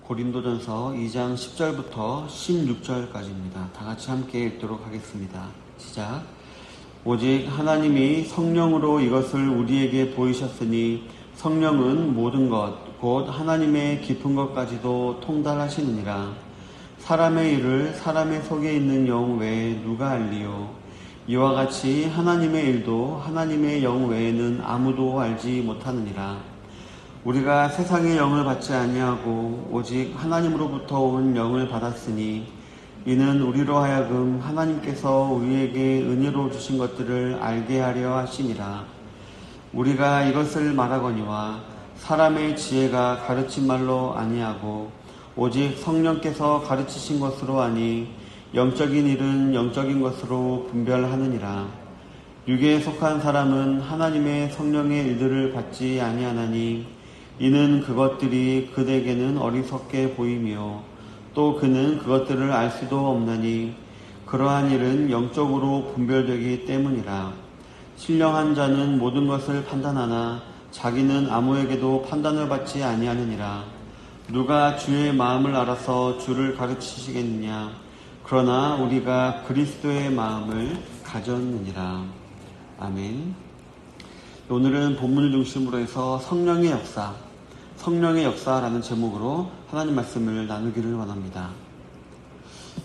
고린도전서 2장 10절부터 16절까지입니다. 다 같이 함께 읽도록 하겠습니다. 시작. 오직 하나님이 성령으로 이것을 우리에게 보이셨으니 성령은 모든 것, 곧 하나님의 깊은 것까지도 통달하시느니라. 사람의 일을 사람의 속에 있는 영 외에 누가 알리요? 이와 같이 하나님의 일도 하나님의 영 외에는 아무도 알지 못하느니라. 우리가 세상의 영을 받지 아니하고 오직 하나님으로부터 온 영을 받았으니 이는 우리로 하여금 하나님께서 우리에게 은혜로 주신 것들을 알게 하려 하심이라. 우리가 이것을 말하거니와 사람의 지혜가 가르친 말로 아니하고 오직 성령께서 가르치신 것으로 하니 영적인 일은 영적인 것으로 분별하느니라. 육에 속한 사람은 하나님의 성령의 일들을 받지 아니하나니 이는 그것들이 그대에게는 어리석게 보이며 또 그는 그것들을 알 수도 없나니 그러한 일은 영적으로 분별되기 때문이라. 신령한 자는 모든 것을 판단하나 자기는 아무에게도 판단을 받지 아니하느니라. 누가 주의 마음을 알아서 주를 가르치시겠느냐? 그러나 우리가 그리스도의 마음을 가졌느니라. 아멘. 오늘은 본문을 중심으로 해서 성령의 역사라는 제목으로 하나님 말씀을 나누기를 원합니다.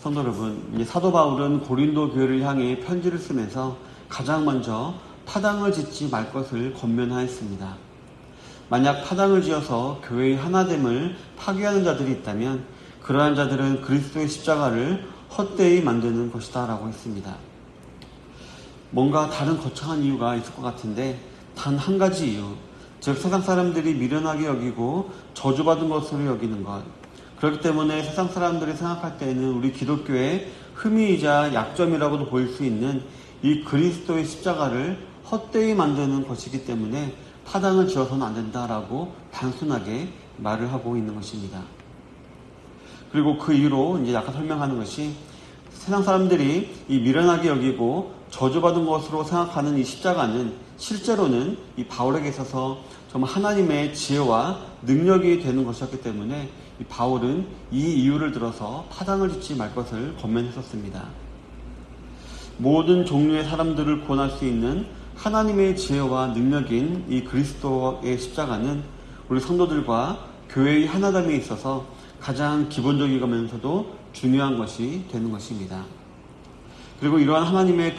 성도 여러분, 사도 바울은 고린도 교회를 향해 편지를 쓰면서 가장 먼저 파당을 짓지 말 것을 권면하였습니다. 만약 파당을 지어서 교회의 하나됨을 파괴하는 자들이 있다면 그러한 자들은 그리스도의 십자가를 헛되이 만드는 것이다 라고 했습니다. 뭔가 다른 거창한 이유가 있을 것 같은데 단 한 가지 이유, 즉 세상 사람들이 미련하게 여기고 저주받은 것으로 여기는 것. 그렇기 때문에 세상 사람들이 생각할 때는 우리 기독교의 흠이이자 약점이라고도 보일 수 있는 이 그리스도의 십자가를 헛되이 만드는 것이기 때문에 파당을 지어서는 안 된다라고 단순하게 말을 하고 있는 것입니다. 그리고 그 이유로 이제 아까 설명하는 것이 세상 사람들이 이 미련하게 여기고 저주받은 것으로 생각하는 이 십자가는 실제로는 이 바울에게 있어서 정말 하나님의 지혜와 능력이 되는 것이었기 때문에 이 바울은 이 이유를 들어서 파당을 짓지 말 것을 권면했었습니다. 모든 종류의 사람들을 구원할 수 있는 하나님의 지혜와 능력인 이 그리스도의 십자가는 우리 성도들과 교회의 하나됨에 있어서 가장 기본적이면서도 중요한 것이 되는 것입니다. 그리고 이러한 하나님의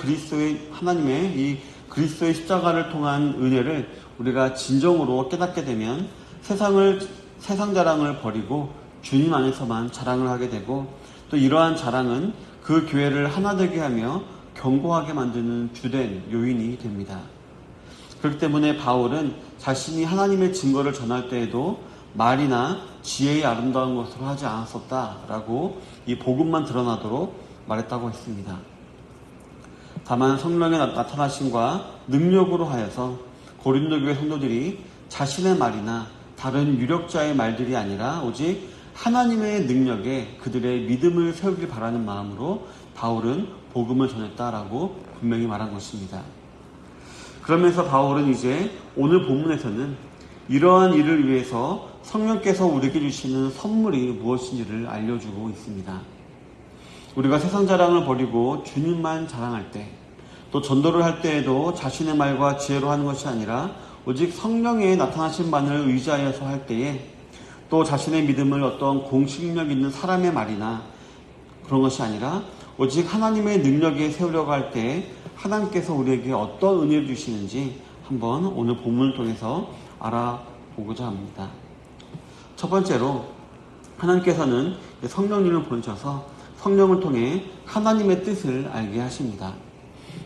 이 그리스도의 십자가를 통한 은혜를 우리가 진정으로 깨닫게 되면 세상 자랑을 버리고 주님 안에서만 자랑을 하게 되고 또 이러한 자랑은 그 교회를 하나 되게 하며 견고하게 만드는 주된 요인이 됩니다. 그렇기 때문에 바울은 자신이 하나님의 증거를 전할 때에도 말이나 지혜의 아름다운 것으로 하지 않았었다라고 이 복음만 드러나도록 말했다고 했습니다. 다만 성령의 나타나심과 능력으로 하여서 고린도 교회 성도들이 자신의 말이나 다른 유력자의 말들이 아니라 오직 하나님의 능력에 그들의 믿음을 세우길 바라는 마음으로 바울은 복음을 전했다라고 분명히 말한 것입니다. 그러면서 바울은 이제 오늘 본문에서는 이러한 일을 위해서 성령께서 우리에게 주시는 선물이 무엇인지를 알려주고 있습니다. 우리가 세상 자랑을 버리고 주님만 자랑할 때, 또 전도를 할 때에도 자신의 말과 지혜로 하는 것이 아니라 오직 성령의 나타나신 만을 의지하여서 할 때에 또 자신의 믿음을 어떤 공식력 있는 사람의 말이나 그런 것이 아니라 오직 하나님의 능력에 세우려고 할 때에 하나님께서 우리에게 어떤 은혜를 주시는지 한번 오늘 본문을 통해서 알아보고자 합니다. 첫 번째로 하나님께서는 성령님을 보내셔서 성령을 통해 하나님의 뜻을 알게 하십니다.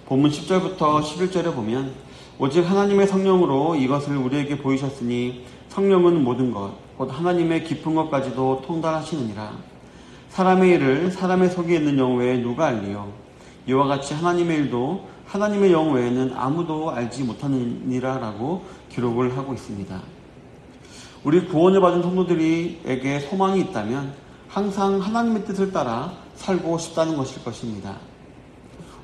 본문 10절부터 11절에 보면 오직 하나님의 성령으로 이것을 우리에게 보이셨으니 성령은 모든 것, 곧 하나님의 깊은 것까지도 통달하시느니라. 사람의 일을 사람의 속에 있는 영 외에 누가 알리요? 이와 같이 하나님의 일도 하나님의 영 외에는 아무도 알지 못하느니라 라고 기록을 하고 있습니다. 우리 구원을 받은 성도들에게 소망이 있다면 항상 하나님의 뜻을 따라 살고 싶다는 것일 것입니다.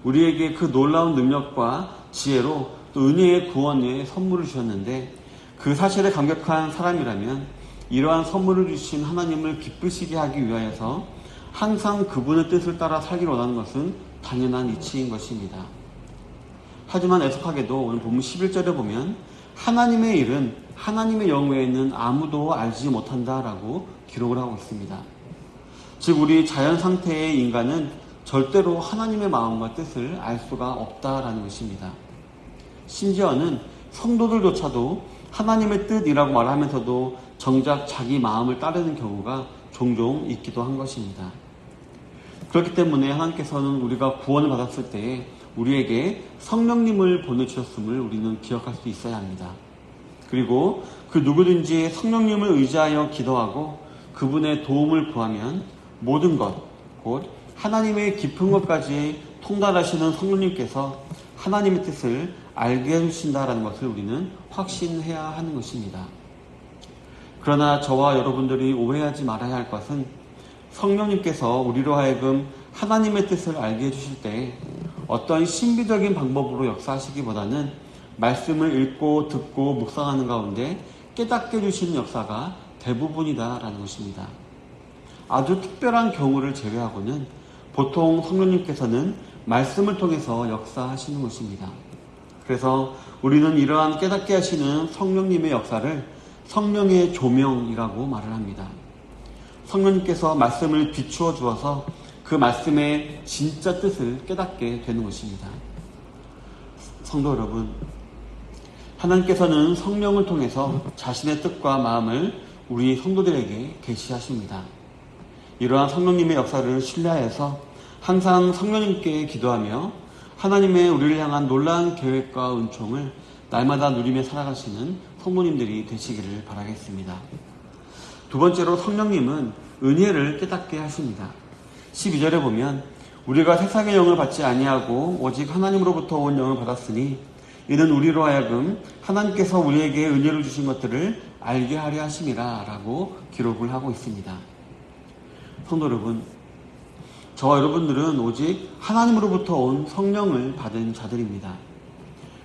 우리에게 그 놀라운 능력과 지혜로 또 은혜의 구원의 선물을 주셨는데 그 사실에 감격한 사람이라면 이러한 선물을 주신 하나님을 기쁘시게 하기 위하여서 항상 그분의 뜻을 따라 살기를 원하는 것은 당연한 이치인 것입니다. 하지만 애석하게도 오늘 본문 11절에 보면 하나님의 일은 하나님의 영 외에는 아무도 알지 못한다라고 기록을 하고 있습니다. 즉 우리 자연 상태의 인간은 절대로 하나님의 마음과 뜻을 알 수가 없다라는 것입니다. 심지어는 성도들조차도 하나님의 뜻이라고 말하면서도 정작 자기 마음을 따르는 경우가 종종 있기도 한 것입니다. 그렇기 때문에 하나님께서는 우리가 구원을 받았을 때에 우리에게 성령님을 보내주셨음을 우리는 기억할 수 있어야 합니다. 그리고 그 누구든지 성령님을 의지하여 기도하고 그분의 도움을 구하면 모든 것, 곧 하나님의 깊은 것까지 통달하시는 성령님께서 하나님의 뜻을 알게 해주신다라는 것을 우리는 확신해야 하는 것입니다. 그러나 저와 여러분들이 오해하지 말아야 할 것은 성령님께서 우리로 하여금 하나님의 뜻을 알게 해주실 때 어떤 신비적인 방법으로 역사하시기보다는 말씀을 읽고 듣고 묵상하는 가운데 깨닫게 해주시는 역사가 대부분이다라는 것입니다. 아주 특별한 경우를 제외하고는 보통 성령님께서는 말씀을 통해서 역사하시는 것입니다. 그래서 우리는 이러한 깨닫게 하시는 성령님의 역사를 성령의 조명이라고 말을 합니다. 성령님께서 말씀을 비추어 주어서 그 말씀의 진짜 뜻을 깨닫게 되는 것입니다. 성도 여러분, 하나님께서는 성령을 통해서 자신의 뜻과 마음을 우리 성도들에게 계시하십니다. 이러한 성령님의 역사를 신뢰하여서 항상 성령님께 기도하며 하나님의 우리를 향한 놀라운 계획과 은총을 날마다 누리며 살아가시는 성도님들이 되시기를 바라겠습니다. 두 번째로 성령님은 은혜를 깨닫게 하십니다. 12절에 보면 우리가 세상의 영을 받지 아니하고 오직 하나님으로부터 온 영을 받았으니 이는 우리로 하여금 하나님께서 우리에게 은혜를 주신 것들을 알게 하려 하심이라 라고 기록을 하고 있습니다. 성도 여러분, 저와 여러분들은 오직 하나님으로부터 온 성령을 받은 자들입니다.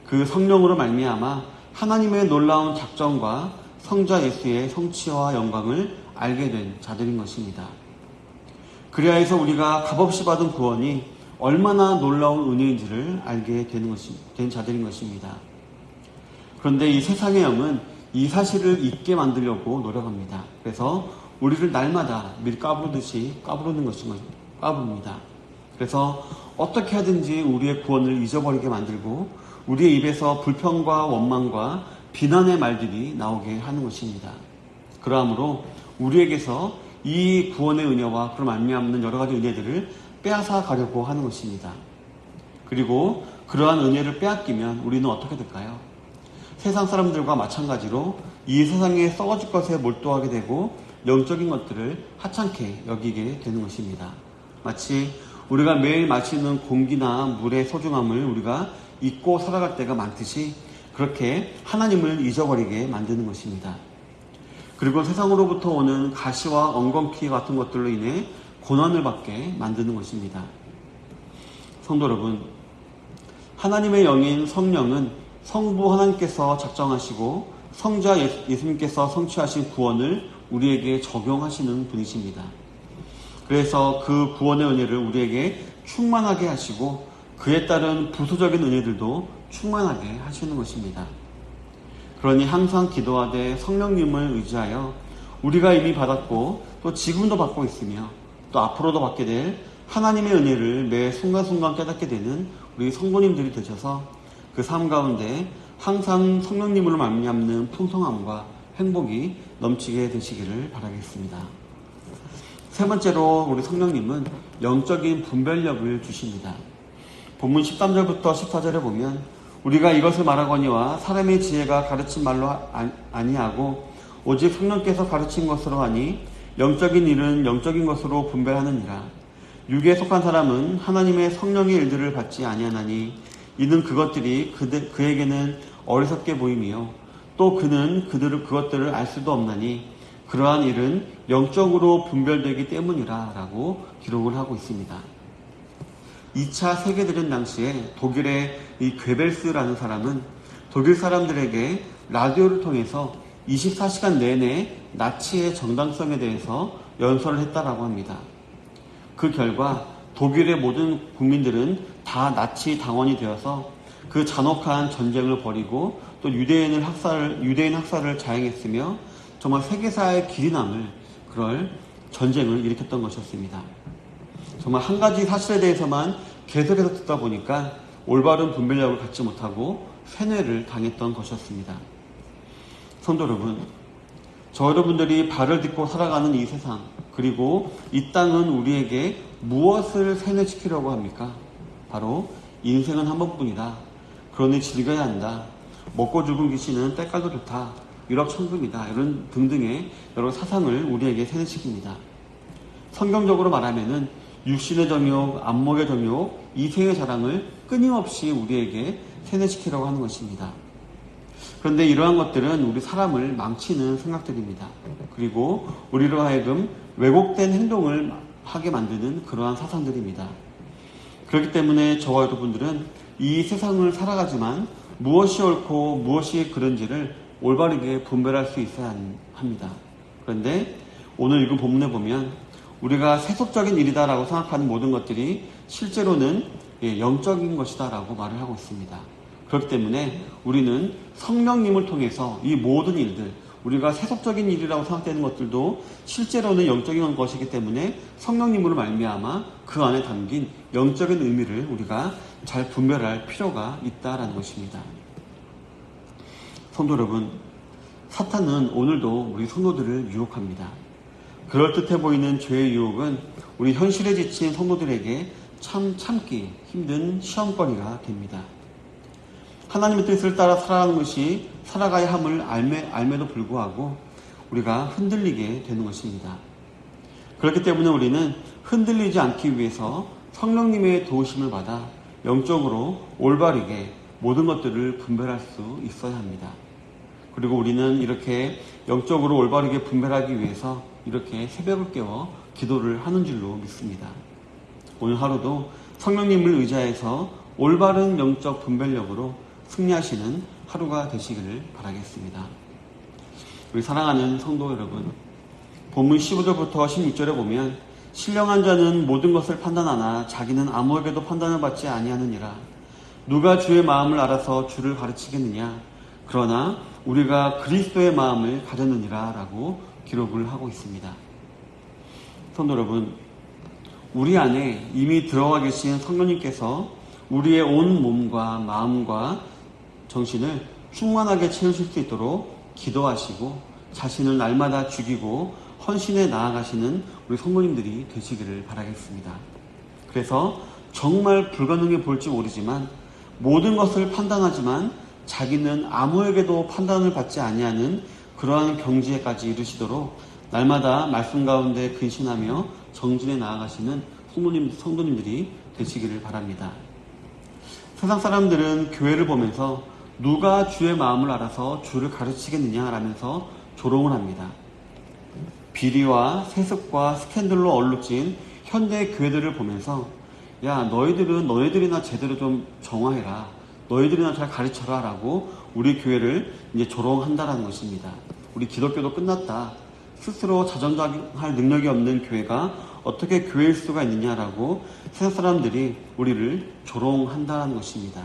그 성령으로 말미암아 하나님의 놀라운 작정과 성자 예수의 성취와 영광을 알게 된 자들인 것입니다. 그리하여서 우리가 값없이 받은 구원이 얼마나 놀라운 은혜인지를 알게 된 자들인 것입니다. 그런데 이 세상의 영은 이 사실을 잊게 만들려고 노력합니다. 그래서 우리를 날마다 밀 까부르듯이 까부릅니다. 그래서 어떻게 하든지 우리의 구원을 잊어버리게 만들고 우리의 입에서 불평과 원망과 비난의 말들이 나오게 하는 것입니다. 그러므로 우리에게서 이 구원의 은혜와 그로 말미암는 여러 가지 은혜들을 빼앗아 가려고 하는 것입니다. 그리고 그러한 은혜를 빼앗기면 우리는 어떻게 될까요? 세상 사람들과 마찬가지로 이 세상에 썩어질 것에 몰두하게 되고 영적인 것들을 하찮게 여기게 되는 것입니다. 마치 우리가 매일 마시는 공기나 물의 소중함을 우리가 잊고 살아갈 때가 많듯이 그렇게 하나님을 잊어버리게 만드는 것입니다. 그리고 세상으로부터 오는 가시와 엉겅퀴 같은 것들로 인해 고난을 받게 만드는 것입니다. 성도 여러분, 하나님의 영인 성령은 성부 하나님께서 작정하시고 성자 예수님께서 성취하신 구원을 우리에게 적용하시는 분이십니다. 그래서 그 구원의 은혜를 우리에게 충만하게 하시고 그에 따른 부수적인 은혜들도 충만하게 하시는 것입니다. 그러니 항상 기도하되 성령님을 의지하여 우리가 이미 받았고 또 지금도 받고 있으며 또 앞으로도 받게 될 하나님의 은혜를 매 순간순간 깨닫게 되는 우리 성도님들이 되셔서 그 삶 가운데 항상 성령님으로 말미암는 풍성함과 행복이 넘치게 되시기를 바라겠습니다. 세 번째로 우리 성령님은 영적인 분별력을 주십니다. 본문 13절부터 14절에 보면 우리가 이것을 말하거니와 사람의 지혜가 가르친 말로 아니하고 오직 성령께서 가르친 것으로 하니 영적인 일은 영적인 것으로 분별하느니라. 육에 속한 사람은 하나님의 성령의 일들을 받지 아니하나니 이는 그것들이 그에게는 어리석게 보임이요 또 그는 그것들을 알 수도 없나니 그러한 일은 영적으로 분별되기 때문이라 라고 기록을 하고 있습니다. 2차 세계대전 당시에 독일의 이 괴벨스라는 사람은 독일 사람들에게 라디오를 통해서 24시간 내내 나치의 정당성에 대해서 연설을 했다라고 합니다. 그 결과 독일의 모든 국민들은 다 나치 당원이 되어서 그 잔혹한 전쟁을 벌이고 또 유대인 학살을 자행했으며 정말 세계사의 길이 남을 그럴 전쟁을 일으켰던 것이었습니다. 정말 한 가지 사실에 대해서만 계속해서 듣다 보니까 올바른 분별력을 갖지 못하고 세뇌를 당했던 것이었습니다. 성도 여러분, 저 여러분들이 발을 딛고 살아가는 이 세상, 그리고 이 땅은 우리에게 무엇을 세뇌시키려고 합니까? 바로 인생은 한 번뿐이다. 그러니 즐겨야 한다. 먹고 죽은 귀신은 때깔도 좋다. 유럽천국이다. 이런 등등의 여러 사상을 우리에게 세뇌시킵니다. 성경적으로 말하면은 육신의 정욕, 안목의 정욕, 이생의 자랑을 끊임없이 우리에게 세뇌시키려고 하는 것입니다. 그런데 이러한 것들은 우리 사람을 망치는 생각들입니다. 그리고 우리로 하여금 왜곡된 행동을 하게 만드는 그러한 사상들입니다. 그렇기 때문에 저와 여러분들은 이 세상을 살아가지만 무엇이 옳고 무엇이 그른지를 올바르게 분별할 수 있어야 합니다. 그런데 오늘 읽은 본문에 보면 우리가 세속적인 일이다라고 생각하는 모든 것들이 실제로는 영적인 것이다라고 말을 하고 있습니다. 그렇기 때문에 우리는 성령님을 통해서 이 모든 일들, 우리가 세속적인 일이라고 생각되는 것들도 실제로는 영적인 것이기 때문에 성령님으로 말미암아 그 안에 담긴 영적인 의미를 우리가 잘 분별할 필요가 있다라는 것입니다. 성도 여러분, 사탄은 오늘도 우리 성도들을 유혹합니다. 그럴듯해 보이는 죄의 유혹은 우리 현실에 지친 성도들에게 참 참기 힘든 시험거리가 됩니다. 하나님의 뜻을 따라 살아가는 것이 살아가야 함을 알매도 불구하고 우리가 흔들리게 되는 것입니다. 그렇기 때문에 우리는 흔들리지 않기 위해서 성령님의 도우심을 받아 영적으로 올바르게 모든 것들을 분별할 수 있어야 합니다. 그리고 우리는 이렇게 영적으로 올바르게 분별하기 위해서 이렇게 새벽을 깨워 기도를 하는 줄로 믿습니다. 오늘 하루도 성령님을 의지해서 올바른 영적 분별력으로 승리하시는 하루가 되시기를 바라겠습니다. 우리 사랑하는 성도 여러분, 본문 15절부터 16절에 보면 신령한 자는 모든 것을 판단하나 자기는 아무에게도 판단을 받지 아니하느니라. 누가 주의 마음을 알아서 주를 가르치겠느냐. 그러나 우리가 그리스도의 마음을 가졌느니라 라고 기록을 하고 있습니다. 성도 여러분, 우리 안에 이미 들어와 계신 성령님께서 우리의 온 몸과 마음과 정신을 충만하게 채우실 수 있도록 기도하시고 자신을 날마다 죽이고 헌신해 나아가시는 우리 성도님들이 되시기를 바라겠습니다. 그래서 정말 불가능해 보일지 모르지만 모든 것을 판단하지만 자기는 아무에게도 판단을 받지 아니하는 그러한 경지에까지 이르시도록 날마다 말씀 가운데 근신하며 정진해 나아가시는 성도님들이 되시기를 바랍니다. 세상 사람들은 교회를 보면서 누가 주의 마음을 알아서 주를 가르치겠느냐 라면서 조롱을 합니다. 비리와 세습과 스캔들로 얼룩진 현대 교회들을 보면서 야, 너희들이나 제대로 좀 정화해라. 너희들이나 잘 가르쳐라 라고 우리 교회를 이제 조롱한다라는 것입니다. 우리 기독교도 끝났다. 스스로 자정할 능력이 없는 교회가 어떻게 교회일 수가 있느냐라고 세상 사람들이 우리를 조롱한다는 것입니다.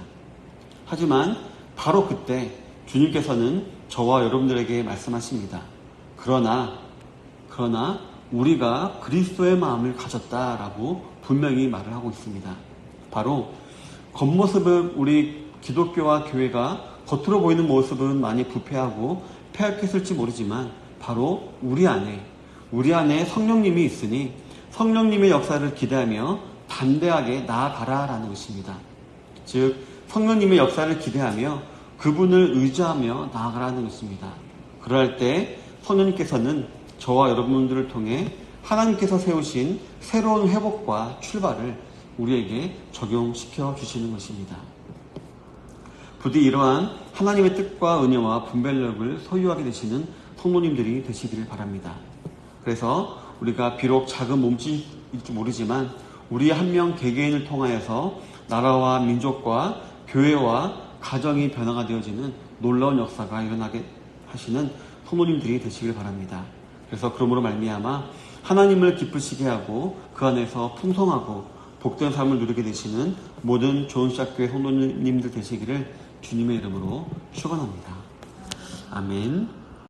하지만 바로 그때 주님께서는 저와 여러분들에게 말씀하십니다. 그러나 우리가 그리스도의 마음을 가졌다라고 분명히 말을 하고 있습니다. 바로 겉모습은 우리 기독교와 교회가 겉으로 보이는 모습은 많이 부패하고 폐역했을지 모르지만 바로 우리 안에 성령님이 있으니 성령님의 역사를 기대하며 담대하게 나아가라라는 것입니다. 즉 성령님의 역사를 기대하며 그분을 의지하며 나아가라는 것입니다. 그럴 때 성령님께서는 저와 여러분들을 통해 하나님께서 세우신 새로운 회복과 출발을 우리에게 적용시켜 주시는 것입니다. 부디 이러한 하나님의 뜻과 은혜와 분별력을 소유하게 되시는 성도님들이 되시기를 바랍니다. 그래서 우리가 비록 작은 몸짓일지 모르지만 우리 한 명 개개인을 통하여서 나라와 민족과 교회와 가정이 변화가 되어지는 놀라운 역사가 일어나게 하시는 성도님들이 되시길 바랍니다. 그래서 그러므로 말미암아 하나님을 기쁘시게 하고 그 안에서 풍성하고 복된 삶을 누리게 되시는 모든 좋은시작교회 성도님들 되시기를 주님의 이름으로 축원합니다. 아멘.